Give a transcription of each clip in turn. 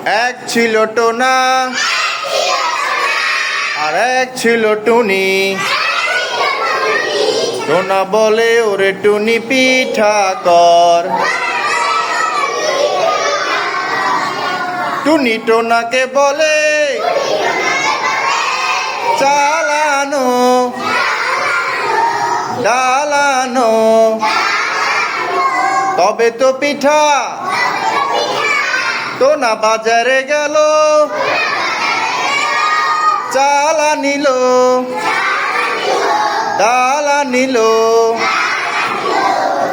এক ছিল টোনা আর এক ছিল টুনি। টোনা বলে ওরে টুনি পিঠা কর। টুনি টোনাকে বলে চালানো ডালানো, তবে তো পিঠা। টোনা বাজারে গেল চালা নিল ডালা নিল,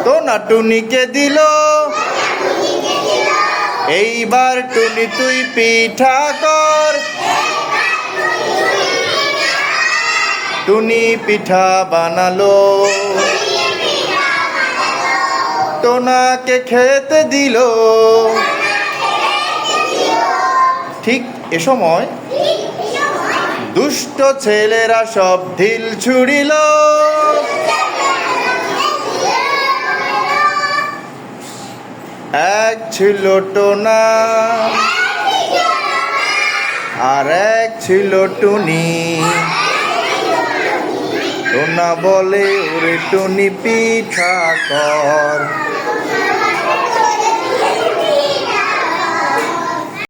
টোনা টুনিকে দিল। এইবার টুনি তুই পিঠা কর। টুনি পিঠা বানালো, টোনাকে খেতে দিল। ঠিক এ সময় দুষ্ট ছেলেরা সব ঢিল ছুড়িল। এক ছিল টোনা আর এক ছিল টুনি। টোনা বলে ওরে টুনি পিঠা কর।